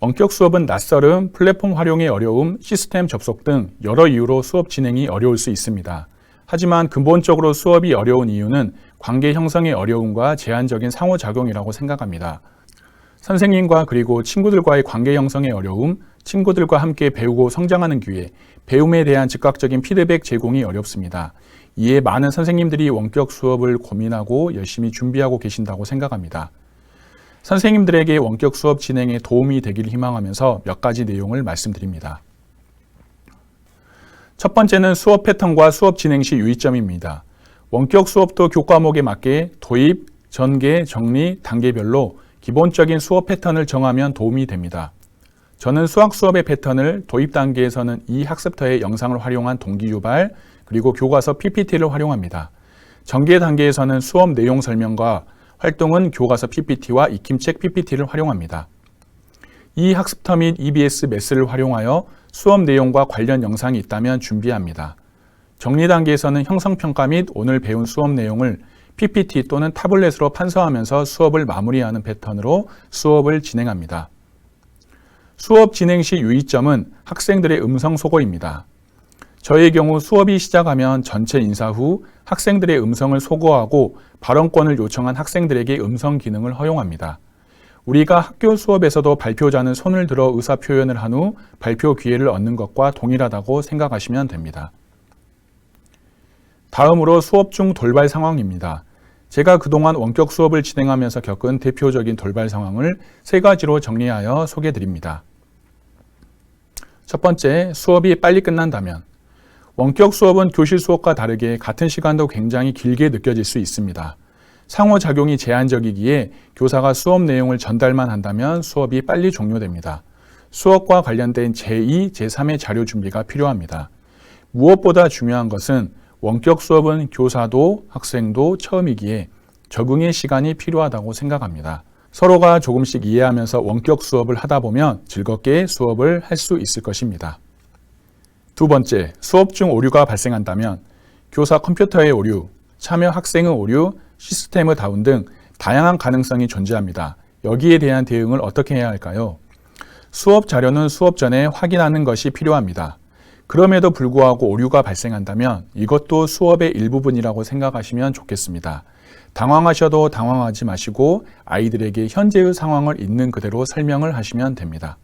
원격 수업은 낯설음, 플랫폼 활용의 어려움, 시스템 접속 등 여러 이유로 수업 진행이 어려울 수 있습니다. 하지만 근본적으로 수업이 어려운 이유는 관계 형성의 어려움과 제한적인 상호작용이라고 생각합니다. 선생님과 그리고 친구들과의 관계 형성의 어려움, 친구들과 함께 배우고 성장하는 기회, 배움에 대한 즉각적인 피드백 제공이 어렵습니다. 이에 많은 선생님들이 원격 수업을 고민하고 열심히 준비하고 계신다고 생각합니다. 선생님들에게 원격 수업 진행에 도움이 되기를 희망하면서 몇 가지 내용을 말씀드립니다. 첫 번째는 수업 패턴과 수업 진행 시 유의점입니다. 원격 수업도 교과목에 맞게 도입, 전개, 정리, 단계별로 기본적인 수업 패턴을 정하면 도움이 됩니다. 저는 수학 수업의 패턴을 도입 단계에서는 이 학습터의 영상을 활용한 동기 유발, 그리고 교과서 PPT를 활용합니다. 전개 단계에서는 수업 내용 설명과 활동은 교과서 PPT와 익힘책 PPT를 활용합니다. 이 학습터 및 EBS 매스를 활용하여 수업 내용과 관련 영상이 있다면 준비합니다. 정리 단계에서는 형성평가 및 오늘 배운 수업 내용을 PPT 또는 타블렛으로 판서하면서 수업을 마무리하는 패턴으로 수업을 진행합니다. 수업 진행 시 유의점은 학생들의 음성 소거입니다. 저의 경우 수업이 시작하면 전체 인사 후 학생들의 음성을 소거하고 발언권을 요청한 학생들에게 음성 기능을 허용합니다. 우리가 학교 수업에서도 발표자는 손을 들어 의사 표현을 한 후 발표 기회를 얻는 것과 동일하다고 생각하시면 됩니다. 다음으로 수업 중 돌발 상황입니다. 제가 그동안 원격 수업을 진행하면서 겪은 대표적인 돌발 상황을 세 가지로 정리하여 소개드립니다. 첫 번째, 수업이 빨리 끝난다면. 원격 수업은 교실 수업과 다르게 같은 시간도 굉장히 길게 느껴질 수 있습니다. 상호작용이 제한적이기에 교사가 수업 내용을 전달만 한다면 수업이 빨리 종료됩니다. 수업과 관련된 제2, 제3의 자료 준비가 필요합니다. 무엇보다 중요한 것은 원격 수업은 교사도 학생도 처음이기에 적응의 시간이 필요하다고 생각합니다. 서로가 조금씩 이해하면서 원격 수업을 하다 보면 즐겁게 수업을 할 수 있을 것입니다. 두 번째, 수업 중 오류가 발생한다면 교사 컴퓨터의 오류, 참여 학생의 오류, 시스템의 다운 등 다양한 가능성이 존재합니다. 여기에 대한 대응을 어떻게 해야 할까요? 수업 자료는 수업 전에 확인하는 것이 필요합니다. 그럼에도 불구하고 오류가 발생한다면 이것도 수업의 일부분이라고 생각하시면 좋겠습니다. 당황하셔도 당황하지 마시고 아이들에게 현재의 상황을 있는 그대로 설명을 하시면 됩니다.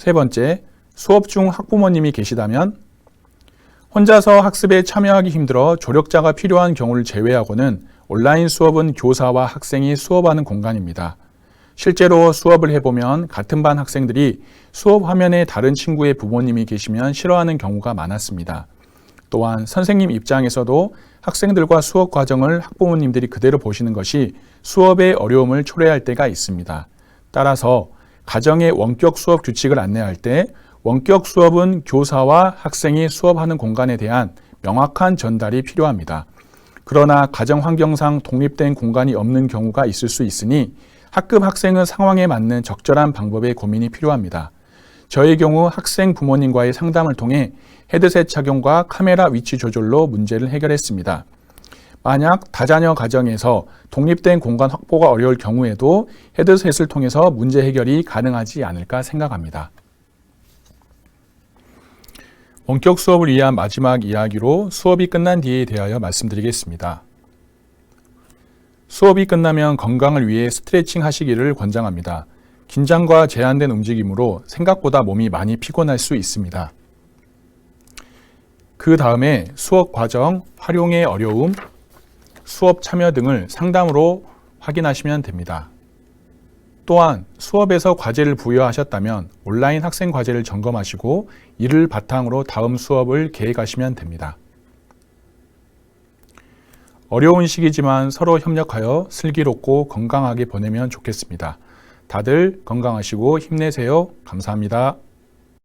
세 번째, 수업 중 학부모님이 계시다면 혼자서 학습에 참여하기 힘들어 조력자가 필요한 경우를 제외하고는 온라인 수업은 교사와 학생이 수업하는 공간입니다. 실제로 수업을 해보면 같은 반 학생들이 수업 화면에 다른 친구의 부모님이 계시면 싫어하는 경우가 많았습니다. 또한 선생님 입장에서도 학생들과 수업 과정을 학부모님들이 그대로 보시는 것이 수업의 어려움을 초래할 때가 있습니다. 따라서 가정의 원격 수업 규칙을 안내할 때 원격 수업은 교사와 학생이 수업하는 공간에 대한 명확한 전달이 필요합니다. 그러나 가정 환경상 독립된 공간이 없는 경우가 있을 수 있으니 학급 학생의 상황에 맞는 적절한 방법의 고민이 필요합니다. 저의 경우 학생 부모님과의 상담을 통해 헤드셋 착용과 카메라 위치 조절로 문제를 해결했습니다. 만약 다자녀 가정에서 독립된 공간 확보가 어려울 경우에도 헤드셋을 통해서 문제 해결이 가능하지 않을까 생각합니다. 원격 수업을 위한 마지막 이야기로 수업이 끝난 뒤에 대하여 말씀드리겠습니다. 수업이 끝나면 건강을 위해 스트레칭 하시기를 권장합니다. 긴장과 제한된 움직임으로 생각보다 몸이 많이 피곤할 수 있습니다. 그 다음에 수업 과정, 활용의 어려움, 수업 참여 등을 상담으로 확인하시면 됩니다. 또한 수업에서 과제를 부여하셨다면 온라인 학생 과제를 점검하시고 이를 바탕으로 다음 수업을 계획하시면 됩니다. 어려운 시기지만 서로 협력하여 슬기롭고 건강하게 보내면 좋겠습니다. 다들 건강하시고 힘내세요. 감사합니다.